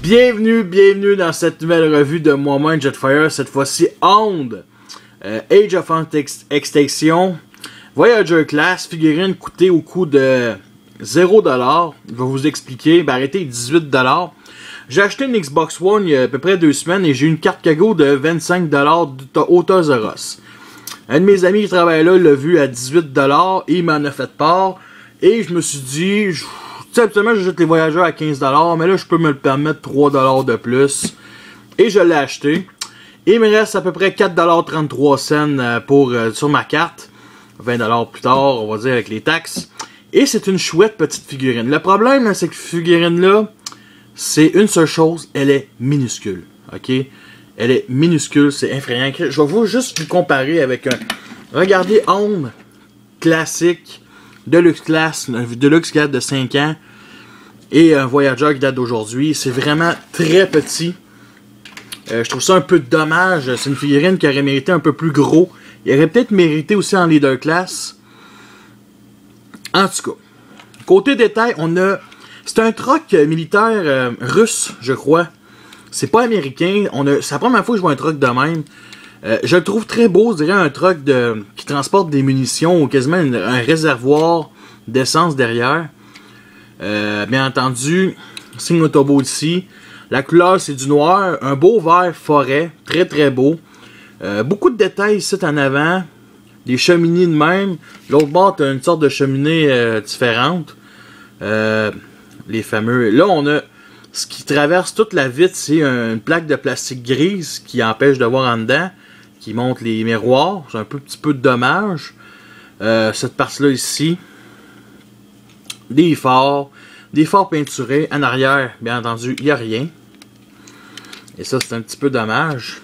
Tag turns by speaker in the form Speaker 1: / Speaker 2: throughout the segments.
Speaker 1: Bienvenue dans cette nouvelle revue de moi-même Jetfire, cette fois-ci Onde, Age of Extinction, Voyager Class, figurine coûtée au coût de 0$, je vais vous expliquer, arrêtez 18$. J'ai acheté une Xbox One il y a à peu près 2 semaines et j'ai eu une carte cadeau de 25$ au Toys R Us. Un de mes amis qui travaille là l'a vu à 18$ et il m'en a fait part et je me suis dit... Habituellement, j'achète les voyageurs à 15$, mais là, je peux me le permettre 3$ de plus. Et je l'ai acheté. Et il me reste à peu près 4$ sur ma carte. 20$ plus tard, on va dire, avec les taxes. Et c'est une chouette petite figurine. Le problème, avec cette figurine-là, c'est une seule chose, elle est minuscule. Ok? Elle est minuscule, c'est effrayant. Je vais juste vous comparer avec un... Regardez, Onde classique. Deluxe Class de 5 ans et un Voyager qui date d'aujourd'hui. C'est vraiment très petit. Je trouve ça un peu dommage. C'est une figurine qui aurait mérité un peu plus gros. Il aurait peut-être mérité aussi en Leader Class. En tout cas, côté détail, on a... C'est un truck militaire russe, je crois. C'est pas américain. C'est la première fois que je vois un truck de même. Je le trouve très beau, je dirais un truck qui transporte des munitions ou quasiment un réservoir d'essence derrière. Bien entendu, signe Autobo ici. La couleur c'est du noir, un beau vert forêt, très très beau. Beaucoup de détails ici en avant, des cheminées de même. L'autre bord, tu as une sorte de cheminée différente. Les fameux. Là, on a ce qui traverse toute la vitre, c'est une plaque de plastique grise qui empêche de voir en dedans. Qui montre les miroirs. C'est un petit peu de dommage. Cette partie-là ici. Des phares peinturés. En arrière, bien entendu, il n'y a rien. Et ça, c'est un petit peu dommage.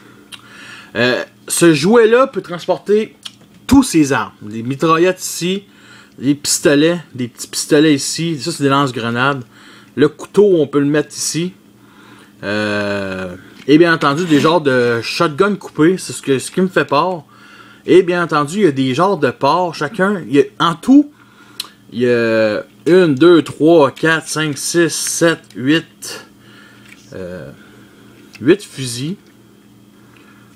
Speaker 1: Ce jouet-là peut transporter tous ses armes. Les mitraillettes ici. Les pistolets. Des petits pistolets ici. Ça, c'est des lance-grenades. Le couteau, on peut le mettre ici. Et bien entendu, des genres de shotgun coupés, c'est ce qui me fait peur. Et bien entendu, il y a des genres de ports, chacun. En tout, il y a 1, 2, 3, 4, 5, 6, 7, 8. 8 fusils.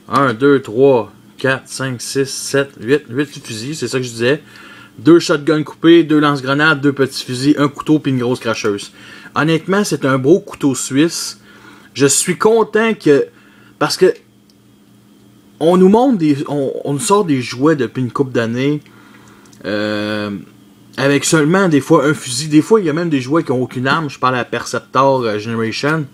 Speaker 1: 1, 2, 3, 4, 5, 6, 7, 8 fusils, c'est ça que je disais. 2 shotguns coupés, 2 lance-grenades, 2 petits fusils, un couteau puis une grosse cracheuse. Honnêtement, c'est un beau couteau suisse. Je suis content que... Parce que... On nous montre on nous sort des jouets depuis une couple d'années. Avec seulement des fois un fusil. Des fois, il y a même des jouets qui n'ont aucune arme. Je parle à Perceptor Generation.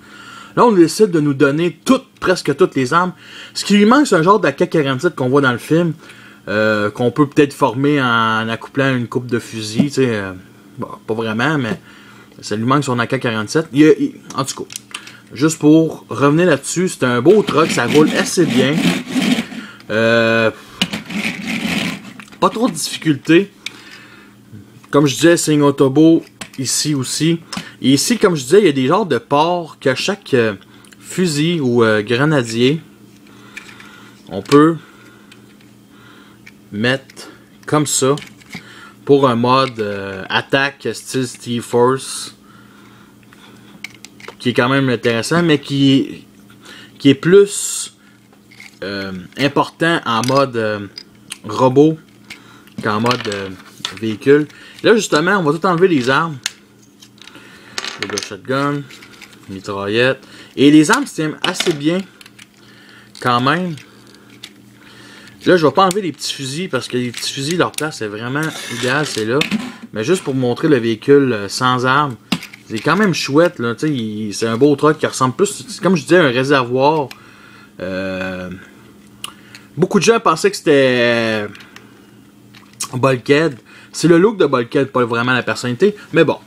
Speaker 1: Là, on décide de nous donner presque toutes les armes. Ce qui lui manque, c'est un genre d'AK-47 qu'on voit dans le film. Qu'on peut peut-être former en accouplant une coupe de fusil. Bon, pas vraiment, mais... Ça lui manque son AK-47. En tout cas... Juste pour revenir là-dessus, c'est un beau truck, ça roule assez bien. Pas trop de difficultés. Comme je disais, signe Autobo ici aussi. Et ici, comme je disais, il y a des genres de ports que chaque fusil ou grenadier, on peut mettre comme ça pour un mode attaque style Steel Force. Qui est quand même intéressant, mais qui est plus important en mode robot qu'en mode véhicule. Là, justement, on va tout enlever les armes. Le shotgun, mitraillette. Et les armes se tiennent assez bien, quand même. Là, je vais pas enlever les petits fusils, parce que les petits fusils, leur place est vraiment idéale, c'est là. Mais juste pour vous montrer le véhicule sans armes. C'est quand même chouette, là, c'est un beau truck qui ressemble plus, comme je disais, à un réservoir. Beaucoup de gens pensaient que c'était Bulkhead. C'est le look de Bulkhead, pas vraiment la personnalité. Mais bon.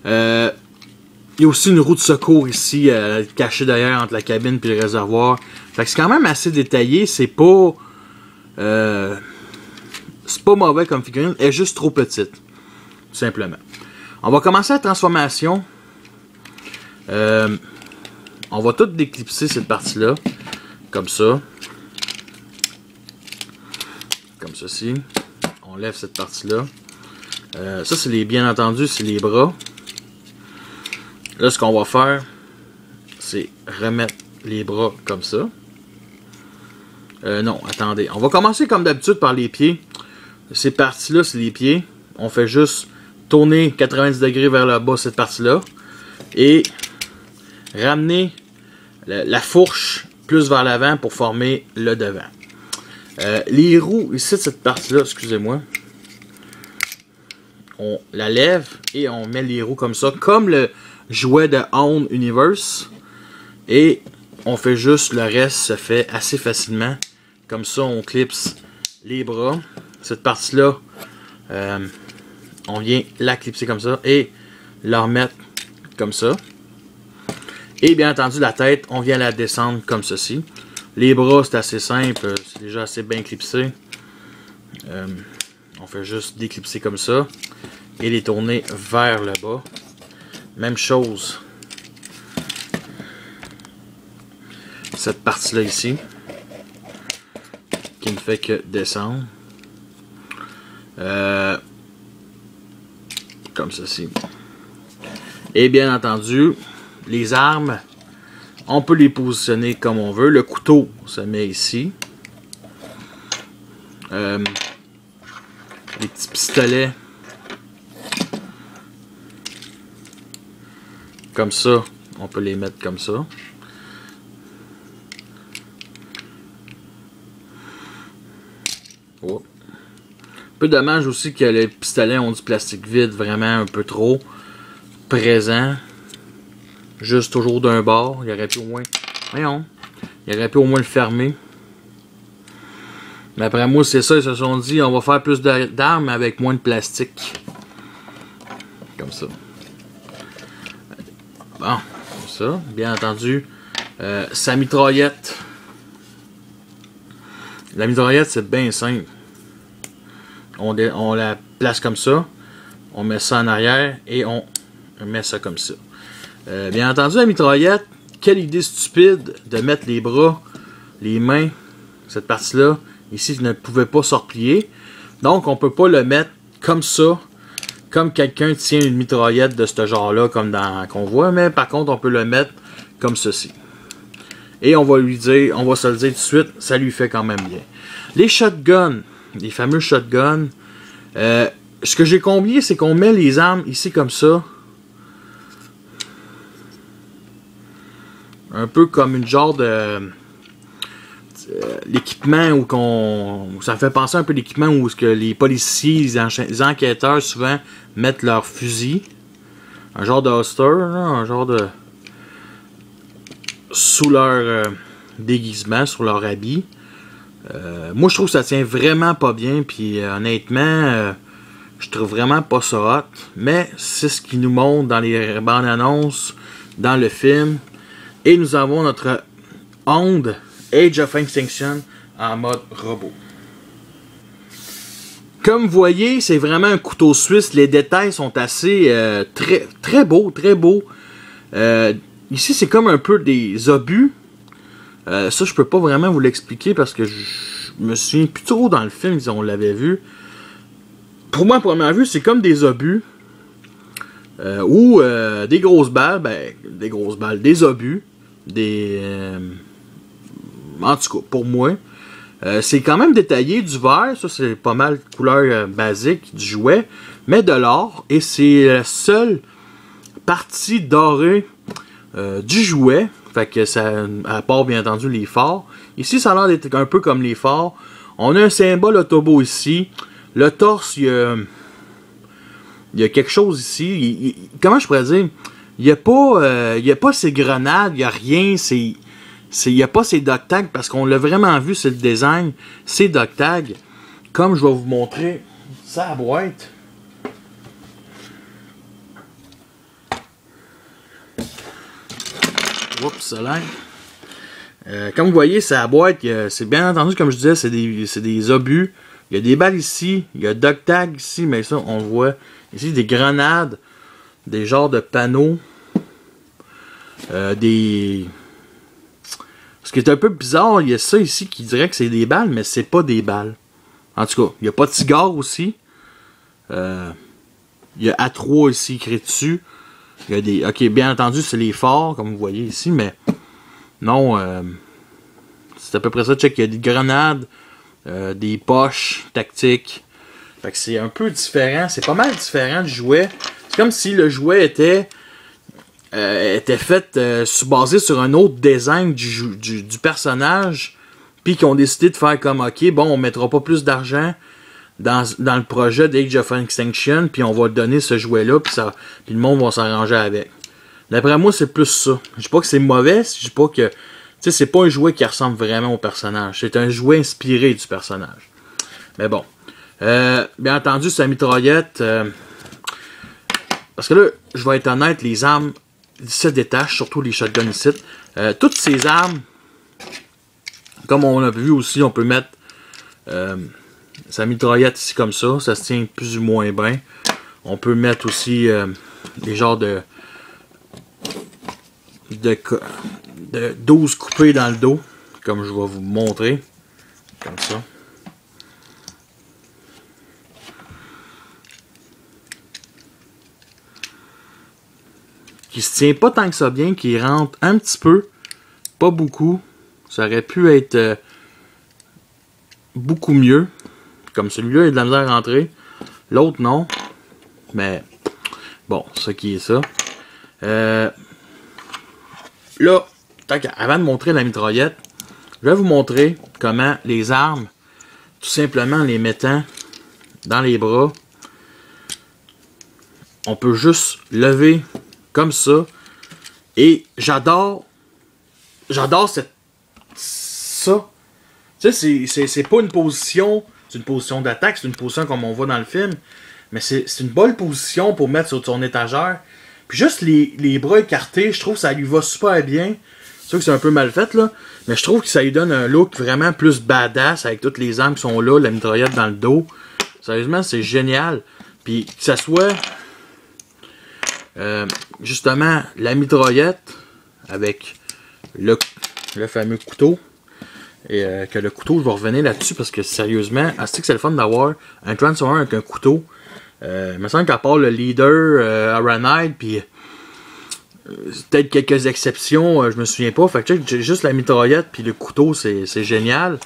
Speaker 1: Il y a aussi une roue de secours ici, cachée derrière entre la cabine et le réservoir. Fait que c'est quand même assez détaillé. C'est pas mauvais comme figurine. Elle est juste trop petite. Tout simplement. On va commencer la transformation. On va tout déclipser cette partie-là. Comme ça. Comme ceci. On lève cette partie-là. Ça, c'est bien entendu, c'est les bras. Là, ce qu'on va faire, c'est remettre les bras comme ça. Non, attendez. On va commencer comme d'habitude par les pieds. Ces parties-là, c'est les pieds. On fait juste tourner 90 degrés vers le bas cette partie-là. Et ramener la fourche plus vers l'avant pour former le devant. Les roues, ici, cette partie-là, excusez-moi. On la lève et on met les roues comme ça, comme le jouet de Own Universe. Et on fait juste, le reste se fait assez facilement. Comme ça, on clipse les bras. Cette partie-là, on vient la clipser comme ça et la remettre comme ça. Et bien entendu, la tête, on vient la descendre comme ceci. Les bras, c'est assez simple, c'est déjà assez bien clipsé. On fait juste déclipser comme ça et les tourner vers le bas. Même chose. Cette partie-là ici, qui ne fait que descendre. Comme ceci. Et bien entendu, les armes, on peut les positionner comme on veut. Le couteau se met ici. Les petits pistolets, comme ça, on peut les mettre comme ça. Oh. Peu dommage aussi que les pistolets ont du plastique vide, vraiment un peu trop présent. Juste toujours d'un bord. Il aurait pu au moins. Voyons. Il aurait pu au moins le fermer. Mais après moi, c'est ça. Ils se sont dit, on va faire plus d'armes avec moins de plastique. Comme ça. Bon. Comme ça. Bien entendu. Sa mitraillette. La mitraillette, c'est bien simple. On la place comme ça. On met ça en arrière. Et on met ça comme ça. Bien entendu, la mitraillette, quelle idée stupide de mettre les bras, les mains, cette partie-là, ici, ne pouvait pas se replier. Donc, on ne peut pas le mettre comme ça, comme quelqu'un tient une mitraillette de ce genre-là, comme dans qu'on voit, mais par contre, on peut le mettre comme ceci. Et on va lui dire, on va se le dire tout de suite, ça lui fait quand même bien. Les shotguns, les fameux shotguns, ce que j'ai combiné, c'est qu'on met les armes ici comme ça. Un peu comme une genre de l'équipement où ça me fait penser un peu l'équipement où que les policiers, les enquêteurs souvent mettent leur fusil. Un genre de holster, là, un genre de sous leur déguisement, sur leur habit. Moi je trouve que ça tient vraiment pas bien, puis honnêtement je trouve vraiment pas ça hot, mais c'est ce qu'ils nous montrent dans les bandes annonces, dans le film. Et nous avons notre Hound Age of Extinction en mode robot. Comme vous voyez, c'est vraiment un couteau suisse. Les détails sont assez très beaux, très beaux. Ici, c'est comme un peu des obus. Ça, je peux pas vraiment vous l'expliquer parce que je me souviens plus trop dans le film si on l'avait vu. Pour moi, à première vue, c'est comme des obus. Ou des grosses balles, des obus. En tout cas, pour moi, c'est quand même détaillé, du vert, ça c'est pas mal couleur basique du jouet, mais de l'or, et c'est la seule partie dorée du jouet, fait que ça, à part bien entendu les phares. Ici, ça a l'air d'être un peu comme les phares. On a un symbole Autobot ici. Le torse, il y a quelque chose ici. Comment je pourrais dire? Il n'y a pas ces grenades, il n'y a rien, il n'y a pas ces duct tags, parce qu'on l'a vraiment vu, c'est le design, ces duct tags, comme je vais vous montrer sa boîte. Oups, là. Comme vous voyez, sa boîte, c'est bien entendu, comme je disais, c'est des obus. Il y a des balles ici, il y a duct tag ici, mais ça, on le voit. Ici, des grenades, des genres de panneaux, Ce qui est un peu bizarre, il y a ça ici qui dirait que c'est des balles, mais c'est pas des balles. En tout cas, il n'y a pas de cigare aussi. Il y a A3 ici écrit dessus. Il y a des... Ok, bien entendu, c'est les forts, comme vous voyez ici, mais non, c'est à peu près ça. Check, il y a des grenades, des poches tactiques. Fait que c'est un peu différent. C'est pas mal différent du jouet. C'est comme si le jouet était fait basé sur un autre design du personnage. Puis qu'ils ont décidé de faire comme, ok, bon, on mettra pas plus d'argent dans le projet d'Age of Extinction, puis on va donner ce jouet-là, puis le monde va s'arranger avec. D'après moi, c'est plus ça. Je dis pas que c'est mauvais, je dis pas que... Tu sais, c'est pas un jouet qui ressemble vraiment au personnage. C'est un jouet inspiré du personnage. Mais bon. Bien entendu, sa mitraillette... parce que là, je vais être honnête, les armes se détachent, surtout les shotguns ici. Toutes ces armes, comme on a vu aussi, on peut mettre... sa mitraillette ici comme ça se tient plus ou moins bien. On peut mettre aussi des genres de 12 coupées dans le dos, comme je vais vous montrer, comme ça. Qui se tient pas tant que ça bien, qui rentre un petit peu, pas beaucoup. Ça aurait pu être beaucoup mieux. Comme celui-là, il a de la misère à rentrer. L'autre, non. Mais, bon, ça qui est ça. Là, avant de montrer la mitraillette, je vais vous montrer comment les armes, tout simplement en les mettant dans les bras, on peut juste lever comme ça. Et j'adore ça. Tu sais, c'est pas une position... C'est une position d'attaque, c'est une position comme on voit dans le film. Mais c'est une bonne position pour mettre sur ton étagère. Puis juste les bras écartés, je trouve que ça lui va super bien. C'est sûr que c'est un peu mal fait, là. Mais je trouve que ça lui donne un look vraiment plus badass avec toutes les armes qui sont là, la mitraillette dans le dos. Sérieusement, c'est génial. Puis que ça soit... justement, la mitraillette avec le fameux couteau. Et que le couteau, je vais revenir là-dessus parce que sérieusement, c'est le fun d'avoir un Transformer avec un couteau. Il me semble qu'à part le leader, Aranide, puis peut-être quelques exceptions, je me souviens pas. Fait que j'ai juste la mitraillette puis le couteau, c'est génial.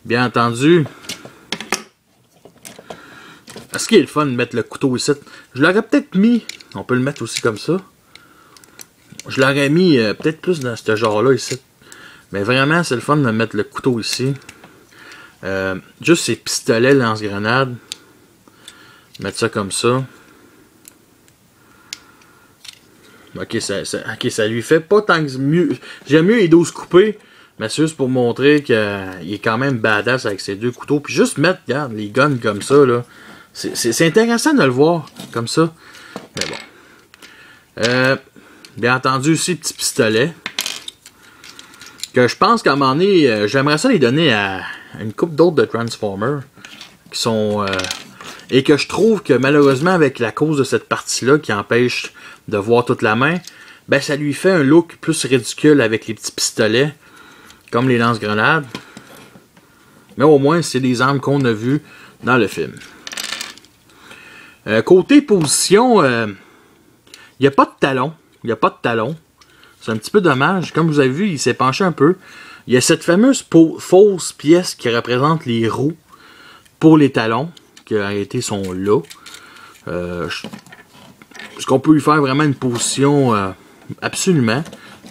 Speaker 1: Bien entendu. Ce qui est le fun de mettre le couteau ici. Je l'aurais peut-être mis, on peut le mettre aussi comme ça. Je l'aurais mis peut-être plus dans ce genre-là ici. Mais vraiment, c'est le fun de mettre le couteau ici. Juste ces pistolets lance-grenades. Mettre ça comme ça. Ok, ça lui fait pas tant que mieux. J'aime mieux les 12 coupés. Mais c'est juste pour montrer qu'il est quand même badass avec ses deux couteaux. Puis juste mettre, regarde, les guns comme ça, là. C'est intéressant de le voir comme ça. Mais bon. Bien entendu, aussi, petit pistolet. Que je pense qu'à un moment donné, j'aimerais ça les donner à une couple d'autres de Transformers. Qui sont... et que je trouve que malheureusement, avec la cause de cette partie-là qui empêche de voir toute la main, ben ça lui fait un look plus ridicule avec les petits pistolets. Comme les lance-grenades. Mais au moins, c'est des armes qu'on a vues dans le film. Côté position, il n'y a pas de talon. Il n'y a pas de talon. C'est un petit peu dommage. Comme vous avez vu, il s'est penché un peu. Il y a cette fameuse fausse pièce qui représente les roues pour les talons, qui en réalité sont là. Est-ce qu'on peut lui faire vraiment une position absolument.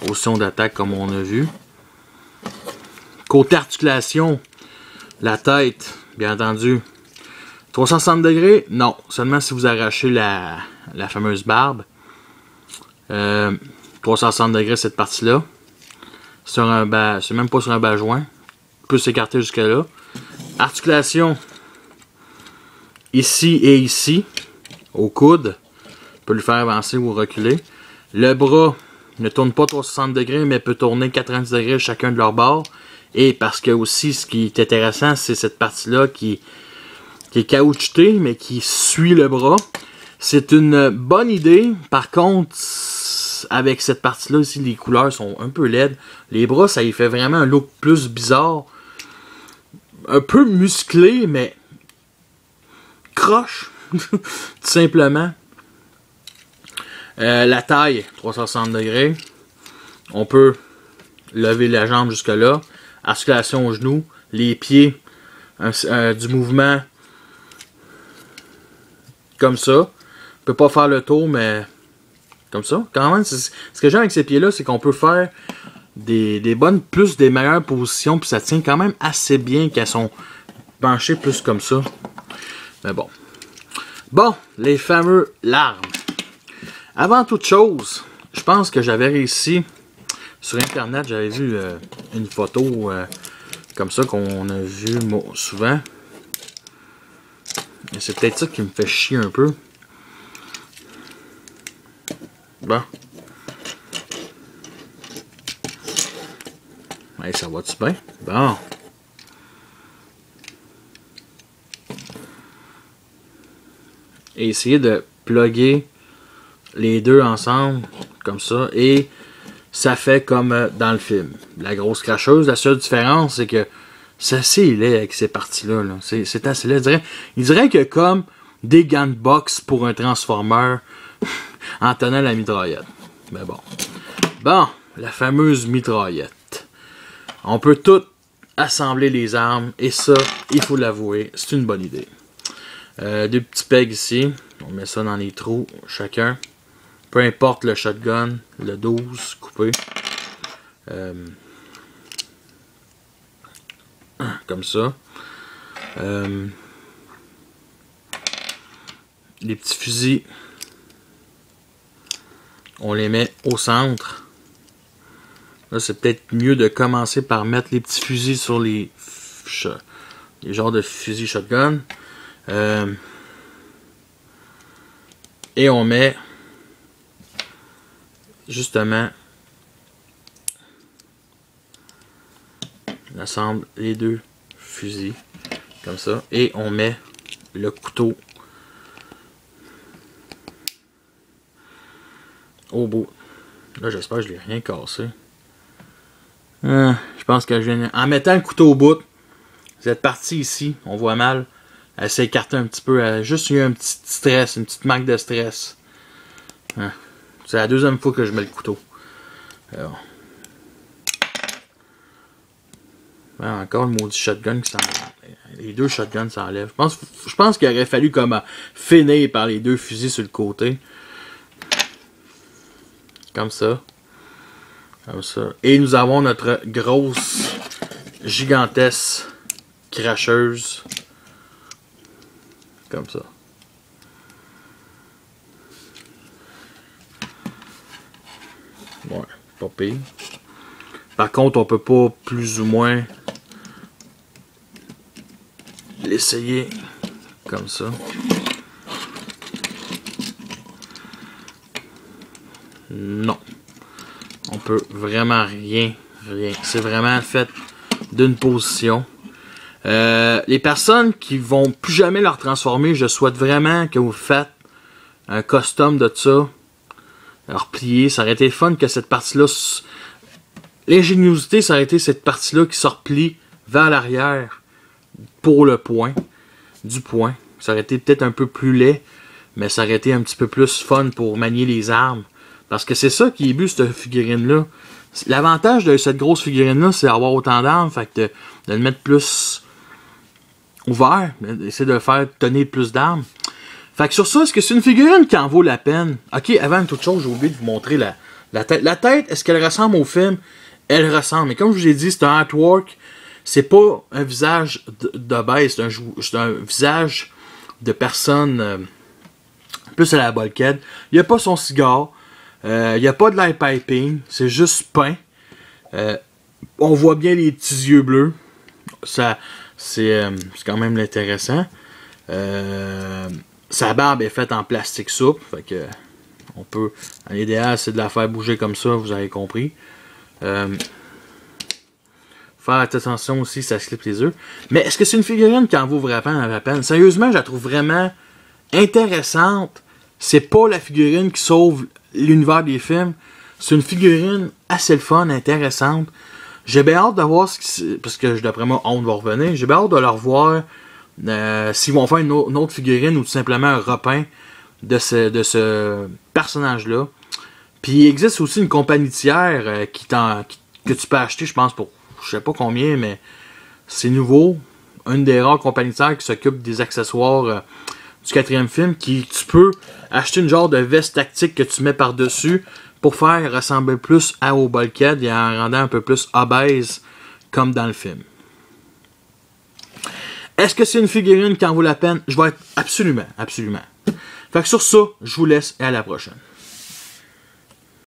Speaker 1: Position d'attaque comme on a vu. Côté articulation, la tête, bien entendu. 360 degrés, non. Seulement si vous arrachez la fameuse barbe. 360 degrés cette partie-là. C'est même pas sur un bas joint. Il peut s'écarter jusque là. Articulation ici et ici. Au coude. On peut le faire avancer ou reculer. Le bras ne tourne pas 360 degrés, mais peut tourner 90 degrés chacun de leurs bords. Et parce que aussi, ce qui est intéressant, c'est cette partie-là qui est caoutchoutée, mais qui suit le bras. C'est une bonne idée. Par contre, avec cette partie-là aussi, les couleurs sont un peu laides. Les bras, ça y fait vraiment un look plus bizarre. Un peu musclé, mais croche. Tout simplement. La taille, 360 degrés. On peut lever la jambe jusque là. Articulation au genou. Les pieds, du mouvement comme ça. On peut pas faire le tour, mais comme ça. Quand même, ce que j'aime avec ces pieds-là, c'est qu'on peut faire des bonnes, plus des meilleures positions, puis ça tient quand même assez bien qu'elles sont penchées plus comme ça. Mais bon. Bon, les fameux larmes. Avant toute chose, je pense que j'avais réussi sur internet, j'avais vu une photo comme ça qu'on a vu souvent. Et c'est peut-être ça qui me fait chier un peu. Bon. Hey, ça va-tu bien? Bon. Et essayer de plugger les deux ensemble, comme ça, et ça fait comme dans le film. La grosse cracheuse, la seule différence, c'est que c'est assez laid avec ces parties-là. Là. C'est assez laid. Il dirait que comme des gants de boxe pour un transformeur en tenant la mitraillette. Mais bon. Bon, la fameuse mitraillette. On peut tout assembler les armes, et ça, il faut l'avouer, c'est une bonne idée. Deux petits pegs ici. On met ça dans les trous, chacun. Peu importe le shotgun, le 12 coupé. Comme ça. Les petits fusils. On les met au centre. Là, c'est peut-être mieux de commencer par mettre les petits fusils sur les genres de fusils shotgun. Et on met justement, on assemble les deux fusils comme ça et on met le couteau au bout. Là, j'espère que je l'ai rien cassé. Je pense que je viens, en mettant le couteau au bout, cette partie ici, on voit mal, elle s'est écartée un petit peu. Juste eu un petit stress, une petite marque de stress. C'est la deuxième fois que je mets le couteau. Alors. Encore le maudit shotgun qui s'enlève. Les deux shotguns s'enlèvent. Je pense qu'il aurait fallu comme finir par les deux fusils sur le côté. Comme ça. Comme ça. Et nous avons notre grosse, gigantesque cracheuse. Comme ça. Ouais, pas pire. Par contre, on peut pas plus ou moins l'essayer comme ça. Non. On peut vraiment rien. C'est vraiment fait d'une position. Les personnes qui vont plus jamais leur transformer, je souhaite vraiment que vous faites un custom de ça. Alors plier, ça aurait été fun que cette partie-là... L'ingéniosité, ça aurait été cette partie-là qui se replie vers l'arrière pour le point. Du point. Ça aurait été peut-être un peu plus laid, mais ça aurait été un petit peu plus fun pour manier les armes. Parce que c'est ça qui est but, cette figurine-là. L'avantage de cette grosse figurine-là, c'est d'avoir autant d'armes, fait que de le mettre plus ouvert, d'essayer de faire tenir plus d'armes. Fait que sur ça, est-ce que c'est une figurine qui en vaut la peine? Ok, avant toute chose, j'ai oublié de vous montrer la tête. La tête, est-ce qu'elle ressemble au film? Elle ressemble. Mais comme je vous l'ai dit, c'est un artwork. C'est pas un visage de base, c'est un visage de personne plus à la Bulkhead. Il n'y a pas son cigare. Il n'y a pas de light piping. C'est juste peint. On voit bien les petits yeux bleus. Ça, c'est quand même intéressant. Sa barbe est faite en plastique souple, fait que on peut, l'idéal c'est de la faire bouger comme ça, vous avez compris. Faire attention aussi, ça slip les yeux. Mais est-ce que c'est une figurine qui en vaut vraiment la peine? Sérieusement, je la trouve vraiment intéressante. C'est pas la figurine qui sauve l'univers des films. C'est une figurine assez le fun, intéressante. J'ai bien hâte de voir parce que d'après moi, on va revenir. J'ai bien hâte de leur voir s'ils vont faire une autre figurine ou tout simplement un repeint de ce personnage-là. Puis il existe aussi une compagnie tiers que tu peux acheter, je pense, pour je sais pas combien, mais c'est nouveau. Une des rares compagnies tiers qui s'occupe des accessoires du 4e film, tu peux acheter une genre de veste tactique que tu mets par-dessus pour faire ressembler plus au Bulkhead et en rendant un peu plus obèse comme dans le film. Est-ce que c'est une figurine qui en vaut la peine? Je vais être absolument. Fait que sur ça, je vous laisse et à la prochaine.